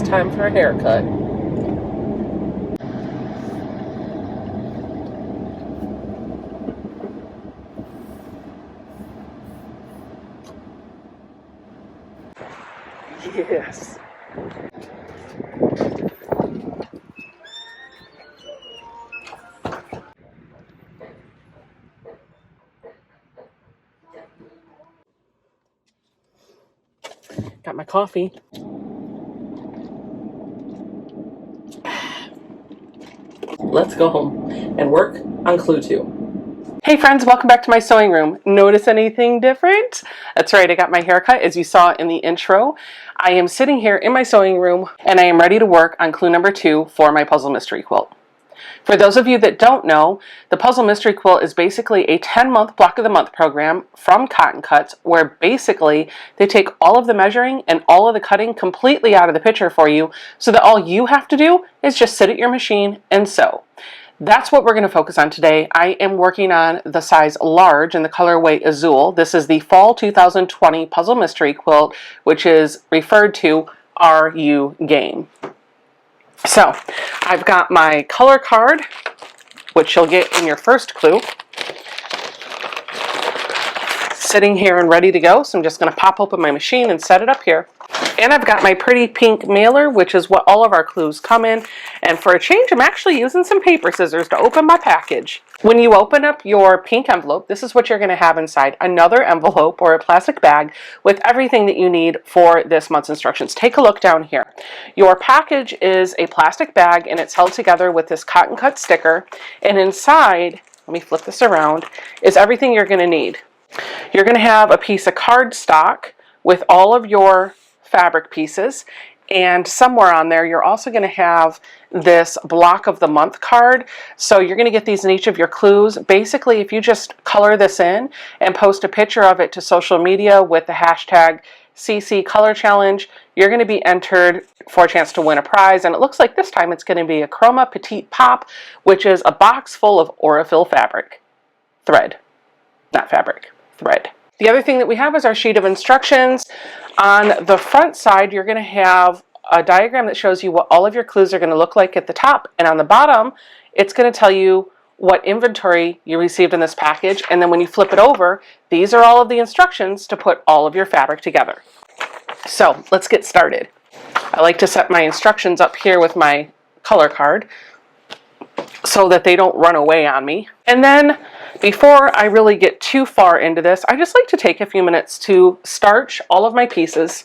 time for a haircut. Yes. Got my coffee. Let's go home and work on clue 2. Hey friends, welcome back to my sewing room. Notice anything different? That's right, I got my haircut as you saw in the intro. I am sitting here in my sewing room and I am ready to work on clue number 2 for my puzzle mystery quilt. For those of you that don't know, the Puzzle Mystery Quilt is basically a 10-month block of the month program from Cotton Cuts, where basically they take all of the measuring and all of the cutting completely out of the picture for you, so that all you have to do is just sit at your machine and sew. That's what we're going to focus on today. I am working on the size large in the colorway Azul. This is the Fall 2020 Puzzle Mystery Quilt, which is referred to Are You Game? So, I've got my color card, which you'll get in your first clue, sitting here and ready to go. So I'm just going to pop open my machine and set it up here. And I've got my pretty pink mailer, which is what all of our clues come in. And for a change, I'm actually using some paper scissors to open my package. When you open up your pink envelope, this is what you're going to have inside: another envelope or a plastic bag with everything that you need for this month's instructions. Take a look down here. Your package is a plastic bag and it's held together with this Cotton Cut sticker. And inside, let me flip this around, is everything you're going to need. You're going to have a piece of cardstock with all of your fabric pieces, and somewhere on there you're also going to have this block of the month card. So you're going to get these in each of your clues. Basically, if you just color this in and post a picture of it to social media with the hashtag CC Color Challenge, you're going to be entered for a chance to win a prize. And it looks like this time it's going to be a Chroma Petite Pop, which is a box full of Aurifil fabric. Thread. Not fabric. Thread. The other thing that we have is our sheet of instructions. On the front side, you're going to have a diagram that shows you what all of your clues are going to look like at the top. And on the bottom, it's going to tell you what inventory you received in this package. And then when you flip it over, these are all of the instructions to put all of your fabric together. So let's get started. I like to set my instructions up here with my color card so that they don't run away on me. And then before I really get too far into this, I just like to take a few minutes to starch all of my pieces.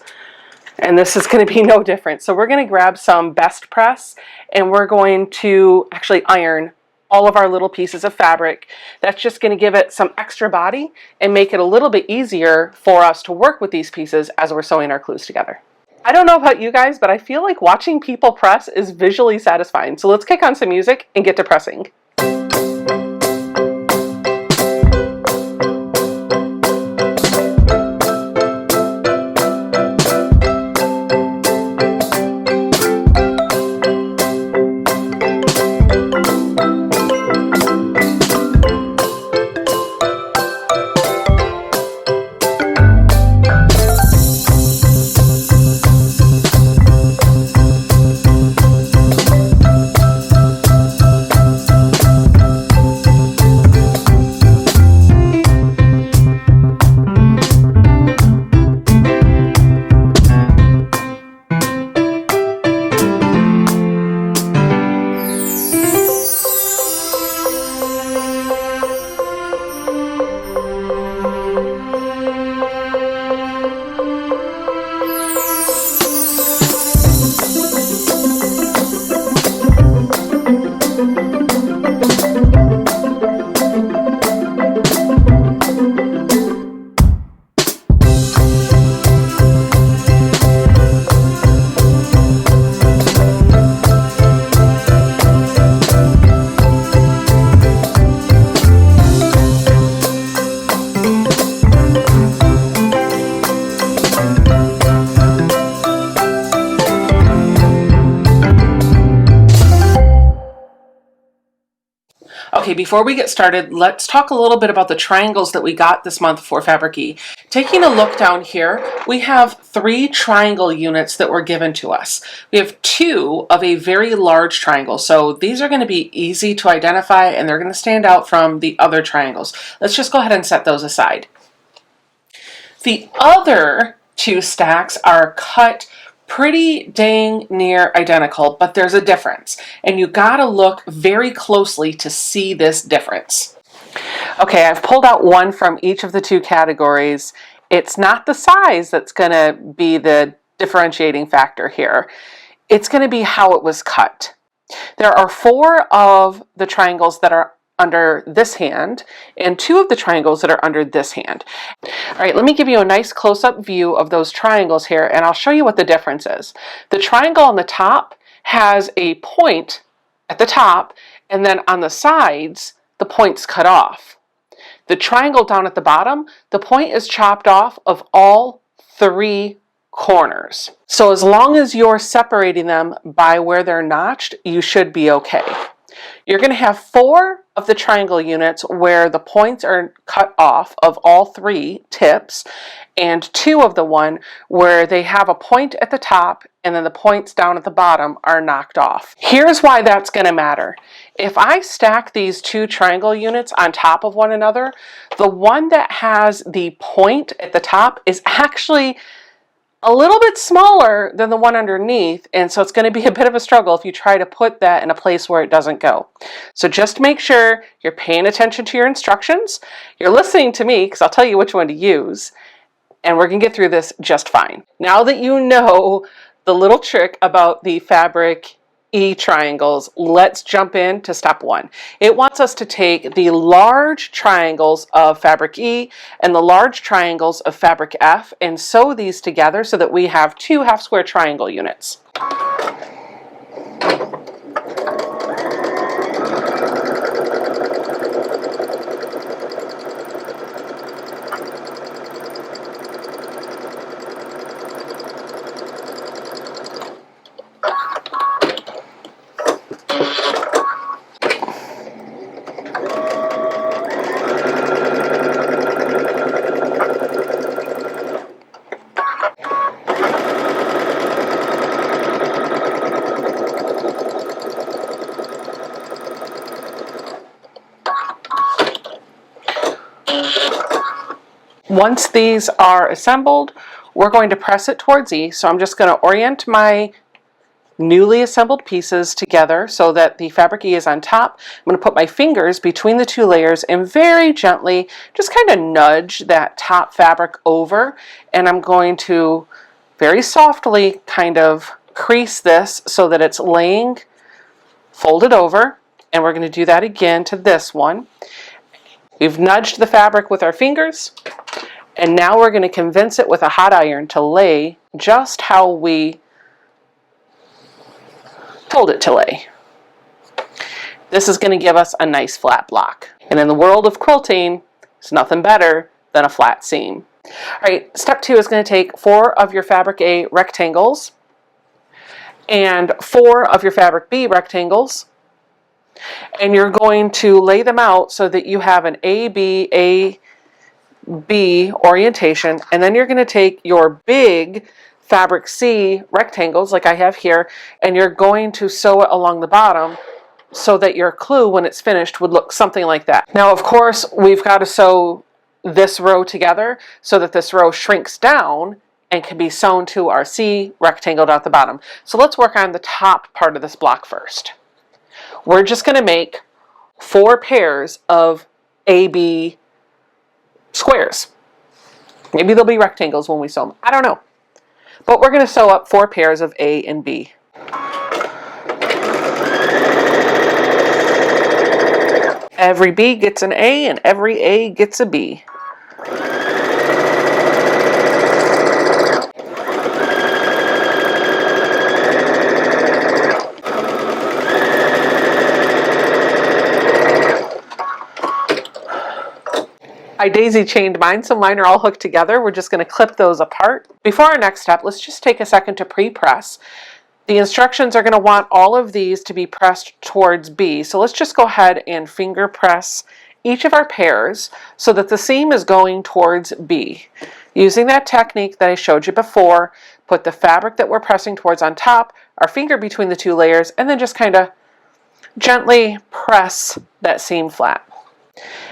And this is going to be no different. So we're going to grab some Best Press and we're going to actually iron all of our little pieces of fabric. That's just going to give it some extra body and make it a little bit easier for us to work with these pieces as we're sewing our clues together. I don't know about you guys, but I feel like watching people press is visually satisfying. So let's kick on some music and get to pressing. Okay, before we get started, let's talk a little bit about the triangles that we got this month for Fabric E. Taking a look down here, we have 3 triangle units that were given to us. We have 2 of a very large triangle, so these are going to be easy to identify and they're going to stand out from the other triangles. Let's just go ahead and set those aside. The other 2 stacks are cut pretty dang near identical, but there's a difference, and you gotta look very closely to see this difference. Okay, I've pulled out one from each of the 2 categories. It's not the size that's gonna be the differentiating factor here. It's gonna be how it was cut. There are 4 of the triangles that are under this hand and 2 of the triangles that are under this hand. All right, let me give you a nice close-up view of those triangles here, and I'll show you what the difference is. The triangle on the top has a point at the top, and then on the sides, the point's cut off. The triangle down at the bottom, the point is chopped off of all 3 corners. So as long as you're separating them by where they're notched, you should be okay. You're going to have 4 of the triangle units where the points are cut off of all 3 tips, and 2 of the one where they have a point at the top and then the points down at the bottom are knocked off. Here's why that's going to matter. If I stack these 2 triangle units on top of one another, the one that has the point at the top is actually a little bit smaller than the one underneath, and so it's going to be a bit of a struggle if you try to put that in a place where it doesn't go. So just make sure you're paying attention to your instructions, you're listening to me because I'll tell you which one to use, and we're going to get through this just fine. Now that you know the little trick about the Fabric E triangles, let's jump into step 1. It wants us to take the large triangles of Fabric E and the large triangles of Fabric F and sew these together so that we have 2 half square triangle units. Once these are assembled, we're going to press it towards E. So I'm just going to orient my newly assembled pieces together so that the Fabric E is on top. I'm going to put my fingers between the 2 layers and very gently just kind of nudge that top fabric over, and I'm going to very softly kind of crease this so that it's laying folded over, and we're going to do that again to this one. We've nudged the fabric with our fingers, and now we're going to convince it with a hot iron to lay just how we told it to lay. This is going to give us a nice flat block. And in the world of quilting, it's nothing better than a flat seam. All right, step 2 is going to take 4 of your Fabric A rectangles and 4 of your Fabric B rectangles, and you're going to lay them out so that you have an A, B orientation, and then you're going to take your big Fabric C rectangles like I have here, and you're going to sew it along the bottom so that your clue when it's finished would look something like that. Now of course we've got to sew this row together so that this row shrinks down and can be sewn to our C rectangle down at the bottom. So let's work on the top part of this block first. We're just going to make 4 pairs of AB squares. Maybe they'll be rectangles when we sew them. I don't know. But we're going to sew up 4 pairs of A and B. Every B gets an A and every A gets a B. I daisy chained mine, so mine are all hooked together. We're just going to clip those apart. Before our next step, let's just take a second to pre-press. The instructions are going to want all of these to be pressed towards B. So let's just go ahead and finger press each of our pairs so that the seam is going towards B. Using that technique that I showed you before, put the fabric that we're pressing towards on top, our finger between the two layers, and then just kind of gently press that seam flat.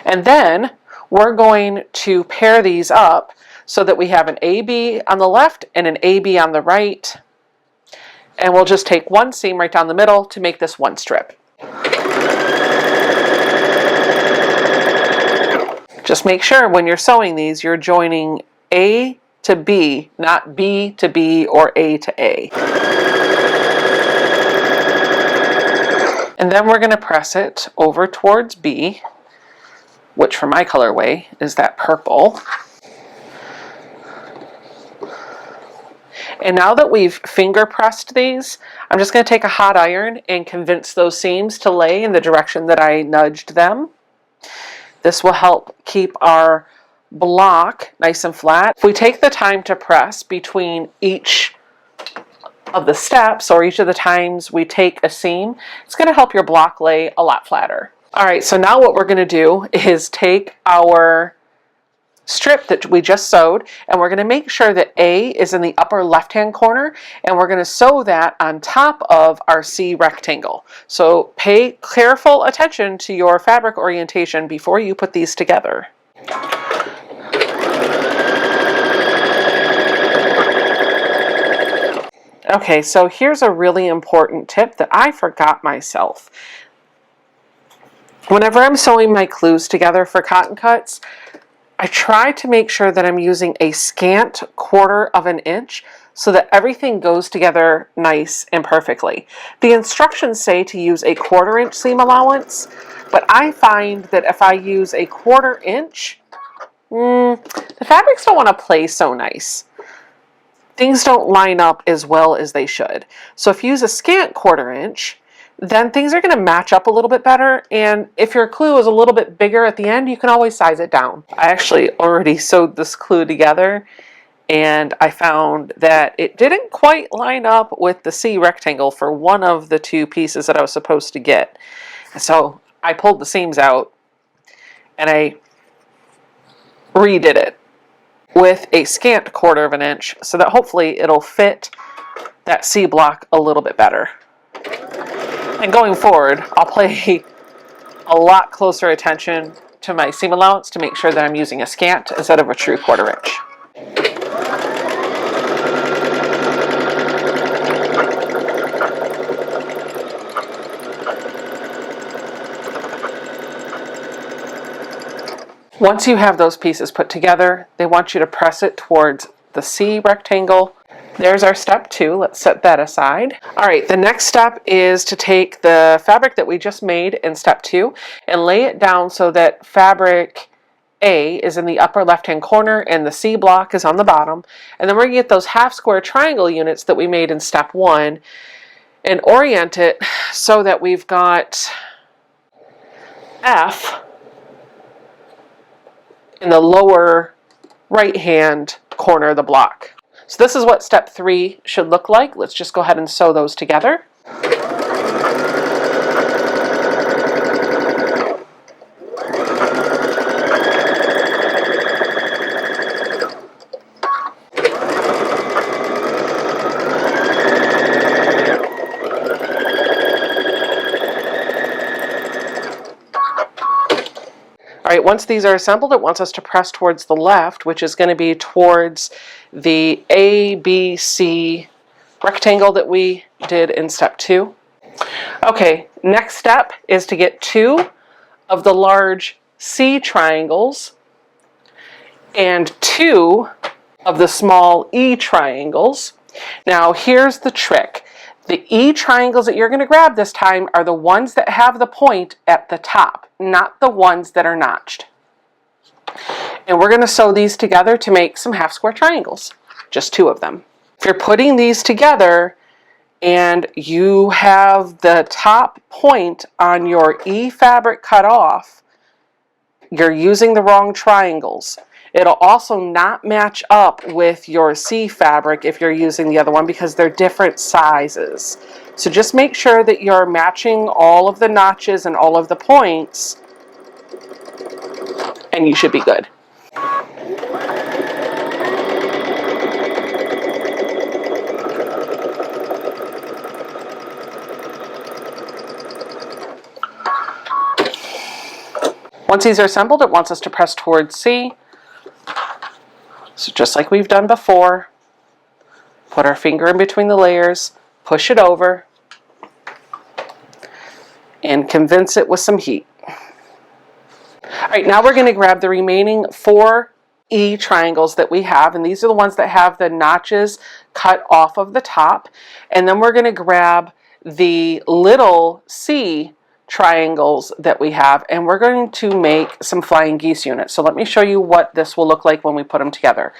And then we're going to pair these up so that we have an AB on the left and an AB on the right. And we'll just take one seam right down the middle to make this one strip. Just make sure when you're sewing these, you're joining A to B, not B to B or A to A. And then we're going to press it over towards B, which for my colorway is that purple. And now that we've finger pressed these, I'm just going to take a hot iron and convince those seams to lay in the direction that I nudged them. This will help keep our block nice and flat. If we take the time to press between each of the steps or each of the times we take a seam, it's going to help your block lay a lot flatter. All right, so now what we're going to do is take our strip that we just sewed, and we're going to make sure that A is in the upper left-hand corner, and we're going to sew that on top of our C rectangle. So pay careful attention to your fabric orientation before you put these together. Okay, so here's a really important tip that I forgot myself. Whenever I'm sewing my clues together for cotton cuts, I try to make sure that I'm using a scant 1/4 of an inch so that everything goes together nice and perfectly. The instructions say to use a 1/4 inch seam allowance, but I find that if I use a 1/4 inch, the fabrics don't want to play so nice. Things don't line up as well as they should. So if you use a scant 1/4 inch, then things are going to match up a little bit better, and if your clue is a little bit bigger at the end, you can always size it down. I actually already sewed this clue together, and I found that it didn't quite line up with the C rectangle for one of the two pieces that I was supposed to get. So I pulled the seams out, and I redid it with a scant 1/4 of an inch so that hopefully it'll fit that C block a little bit better. And going forward, I'll pay a lot closer attention to my seam allowance to make sure that I'm using a scant instead of a true 1/4 inch. Once you have those pieces put together, they want you to press it towards the C rectangle. There's our step 2. Let's set that aside. All right, the next step is to take the fabric that we just made in step 2 and lay it down so that fabric A is in the upper left-hand corner and the C block is on the bottom. And then we're going to get those half square triangle units that we made in step 1 and orient it so that we've got F in the lower right-hand corner of the block. So this is what step 3 should look like. Let's just go ahead and sew those together. All right, once these are assembled, it wants us to press towards the left, which is going to be towards the ABC rectangle that we did in step 2. Okay, next step is to get 2 of the large C triangles and 2 of the small E triangles. Now, here's the trick. The E triangles that you're going to grab this time are the ones that have the point at the top, not the ones that are notched. And we're going to sew these together to make some half square triangles, just 2 of them. If you're putting these together and you have the top point on your E fabric cut off, you're using the wrong triangles. It'll also not match up with your C fabric if you're using the other one because they're different sizes. So just make sure that you're matching all of the notches and all of the points, and you should be good. Once these are assembled, it wants us to press towards C. So just like we've done before, put our finger in between the layers, push it over, and convince it with some heat. All right, now we're going to grab the remaining 4 E triangles that we have, and these are the ones that have the notches cut off of the top. And then we're going to grab the little C triangles that we have, and we're going to make some flying geese units. So let me show you what this will look like when we put them together.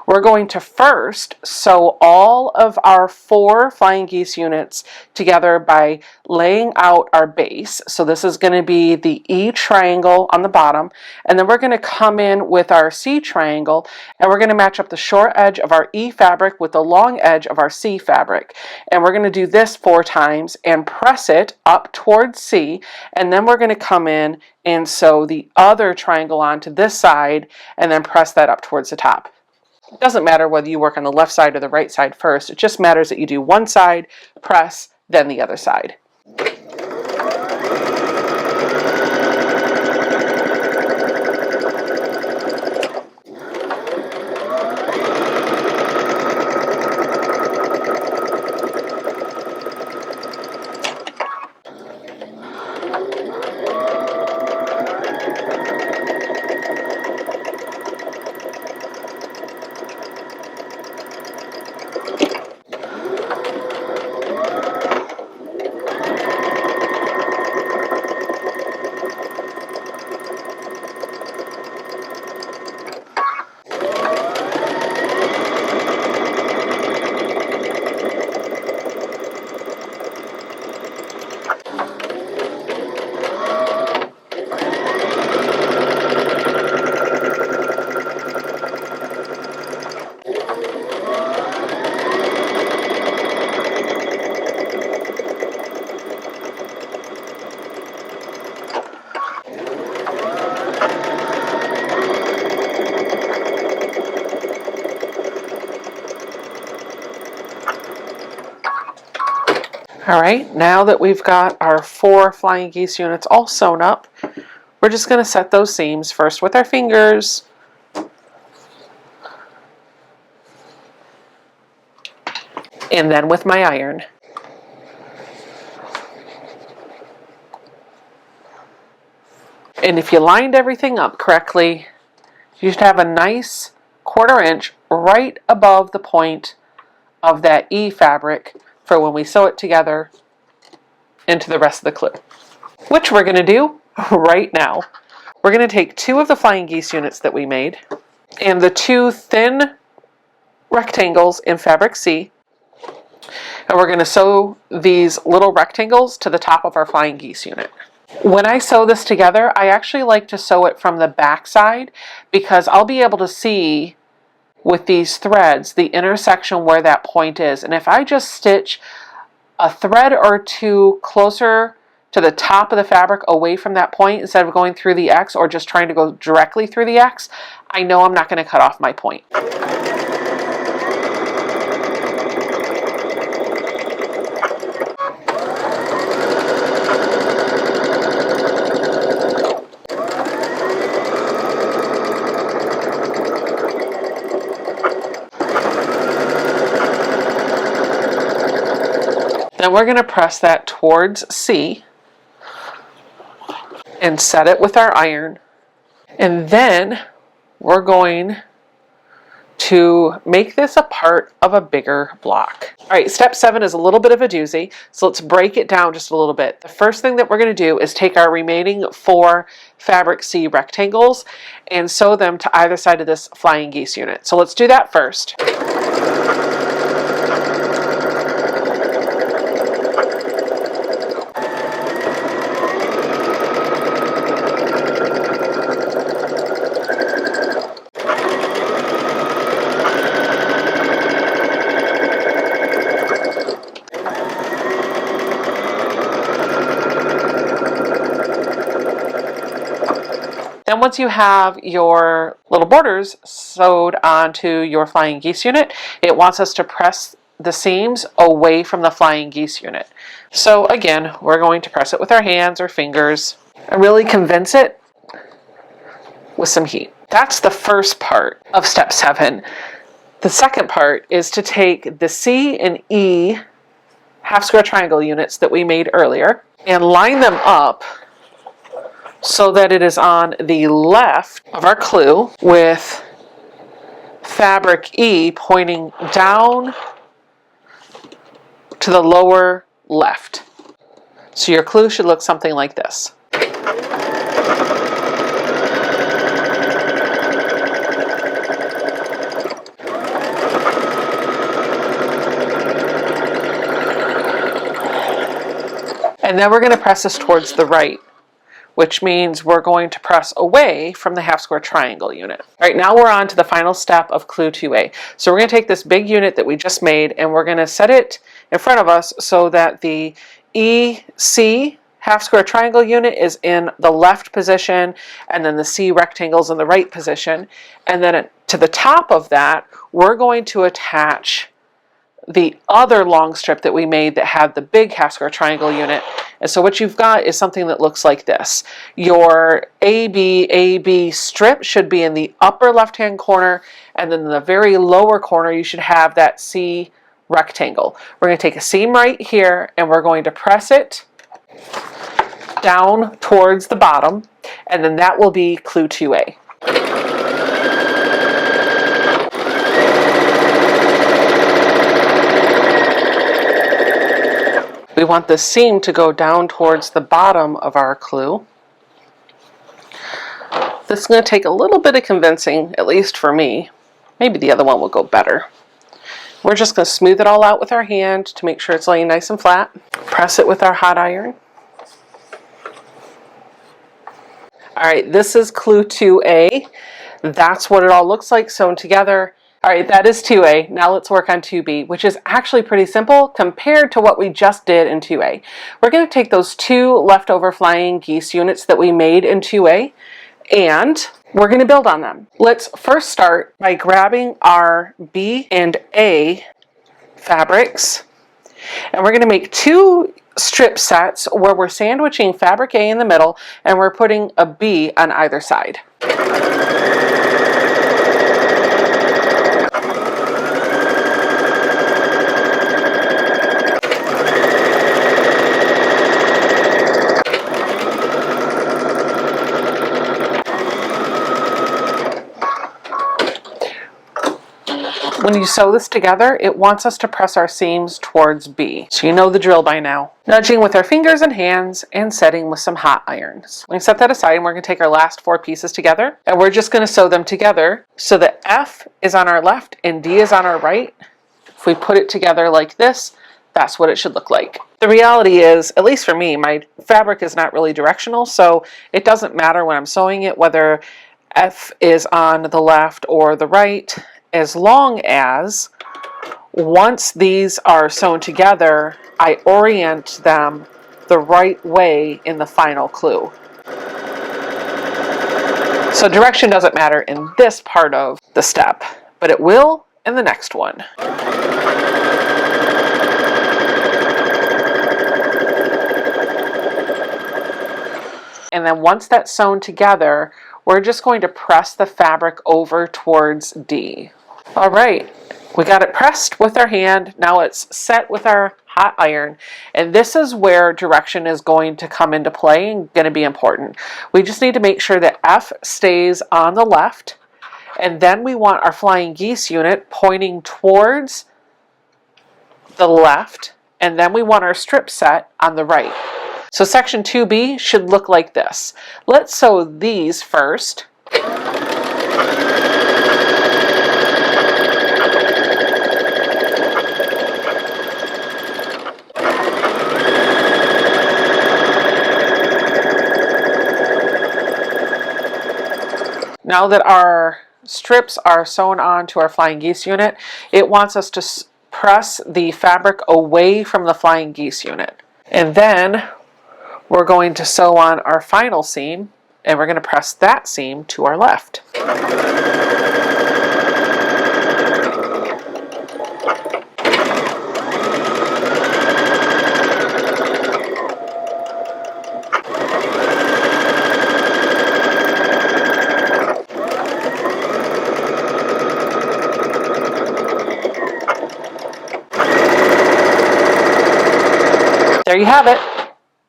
We're going to first sew all of our 4 flying geese units together by laying out our base. So this is going to be the E triangle on the bottom, and then we're going to come in with our C triangle, and we're going to match up the short edge of our E fabric with the long edge of our C fabric. And we're going to do this 4 times and press it up towards C, and then we're going to come in and sew the other triangle onto this side and then press that up towards the top. It doesn't matter whether you work on the left side or the right side first. It just matters that you do one side, press, then the other side. All right, now that we've got our 4 flying geese units all sewn up, we're just going to set those seams first with our fingers, and then with my iron. And if you lined everything up correctly, you should have a nice 1/4 inch right above the point of that E fabric for when we sew it together into the rest of the clue, which we're going to do right now. We're going to take 2 of the flying geese units that we made and the 2 thin rectangles in fabric C, and we're going to sew these little rectangles to the top of our flying geese unit. When I sew this together, I actually like to sew it from the back side because I'll be able to see with these threads the intersection where that point is. And if I just stitch a thread or 2 closer to the top of the fabric away from that point instead of going through the X or just trying to go directly through the X, I know I'm not going to cut off my point. Then we're going to press that towards C and set it with our iron. And then we're going to make this a part of a bigger block. All right, step 7 is a little bit of a doozy, so let's break it down just a little bit. The first thing that we're going to do is take our remaining 4 fabric C rectangles and sew them to either side of this flying geese unit. So let's do that first. then once you have your little borders sewed onto your flying geese unit, it wants us to press the seams away from the flying geese unit. So again, we're going to press it with our hands or fingers and really convince it with some heat. That's the first part of step 7. The second part is to take the C and E half square triangle units that we made earlier and line them up so that it is on the left of our clue with fabric E pointing down to the lower left. So your clue should look something like this. And then we're going to press this towards the right, which means we're going to press away from the half square triangle unit. All right, now we're on to the final step of clue 2A. So we're going to take this big unit that we just made and we're going to set it in front of us so that the EC half square triangle unit is in the left position and then the C rectangle is in the right position. And then to the top of that, we're going to attach the other long strip that we made that had the big half square triangle unit. And so what you've got is something that looks like this. Your AB strip should be in the upper left hand corner, and then in the very lower corner you should have that C rectangle. We're going to take a seam right here and we're going to press it down towards the bottom, and then that will be clue 2A. We want the seam to go down towards the bottom of our clue. This is going to take a little bit of convincing, at least for me. Maybe the other one will go better. We're just going to smooth it all out with our hand to make sure it's laying nice and flat. Press it with our hot iron. All right, this is clue 2A. That's what it all looks like sewn together. All right, that is 2A. Now let's work on 2B, which is actually pretty simple compared to what we just did in 2A. We're going to take those 2 leftover flying geese units that we made in 2A, and we're going to build on them. Let's first start by grabbing our B and A fabrics, and we're going to make 2 strip sets where we're sandwiching fabric A in the middle and we're putting a B on either side. When you sew this together, it wants us to press our seams towards B. So you know the drill by now. Nudging with our fingers and hands and setting with some hot irons. We set that aside and we're going to take our last 4 pieces together and we're just going to sew them together so that F is on our left and D is on our right. If we put it together like this, that's what it should look like. The reality is, at least for me, my fabric is not really directional, so it doesn't matter when I'm sewing it whether F is on the left or the right, as long as once these are sewn together, I orient them the right way in the final clue. So direction doesn't matter in this part of the step, but it will in the next one. And then once that's sewn together, we're just going to press the fabric over towards D. All right, we got it pressed with our hand. Now it's set with our hot iron. And this is where direction is going to come into play and going to be important. We just need to make sure that F stays on the left. And then we want our flying geese unit pointing towards the left. And then we want our strip set on the right. So section 2B should look like this. Let's sew these first. Now that our strips are sewn on to our flying geese unit, it wants us to press the fabric away from the flying geese unit. And then we're going to sew on our final seam and we're going to press that seam to our left. There you have it.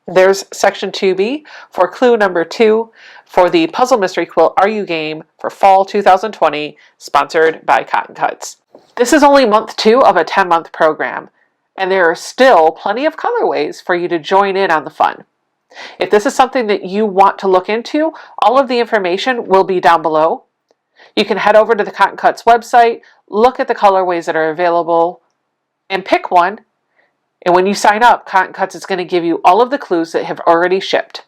There's section 2B for clue number 2 for the Puzzle Mystery Quilt Are You Game for Fall 2020, sponsored by Cotton Cuts. This is only month 2 of a 10-month program, and there are still plenty of colorways for you to join in on the fun. If this is something that you want to look into, all of the information will be down below. You can head over to the Cotton Cuts website, look at the colorways that are available, and pick one. And when you sign up, Cotton Cuts is going to give you all of the clues that have already shipped.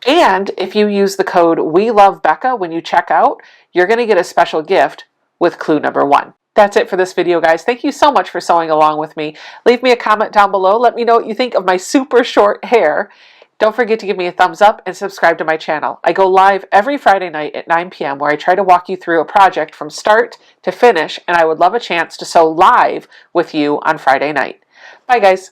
And if you use the code WeLoveBecca when you check out, you're going to get a special gift with clue number 1. That's it for this video, guys. Thank you so much for sewing along with me. Leave me a comment down below. Let me know what you think of my super short hair. Don't forget to give me a thumbs up and subscribe to my channel. I go live every Friday night at 9 p.m. where I try to walk you through a project from start to finish, and I would love a chance to sew live with you on Friday night. Bye, guys.